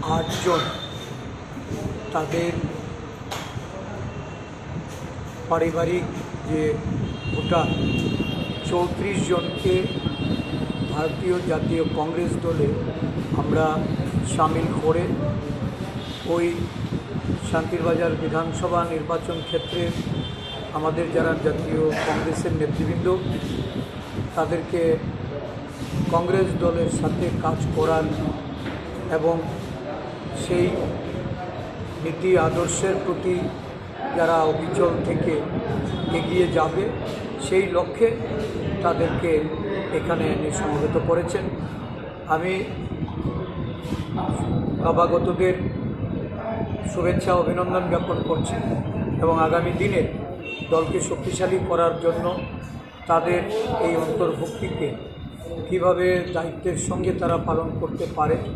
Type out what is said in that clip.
8 জন তাদের পারিবারিক যে ভোটার 34 জনকে ভারতীয় জাতীয় কংগ্রেস দলে আমরা সামিল করে ওই শান্তিরবাজার বিধানসভা নির্বাচন ক্ষেত্রে আমাদের যারা জাতীয় কংগ্রেসের নেতৃবৃন্দ তাদেরকে কংগ্রেস দলের সাথে কাজ করার এবং সেই নীতি আদর্শের প্রতি যারা অবিচল থেকে এগিয়ে যাবে সেই লক্ষ্যে তাদেরকে এখানে এনে সমবেত করেছেন। আমি নবাগতদের শুভেচ্ছা অভিনন্দন জ্ঞাপন করছি এবং আগামী দিনে দলকে শক্তিশালী করার জন্য তাদের এই অন্তর্ভুক্তিকে কীভাবে দায়িত্বের সঙ্গে তারা পালন করতে পারে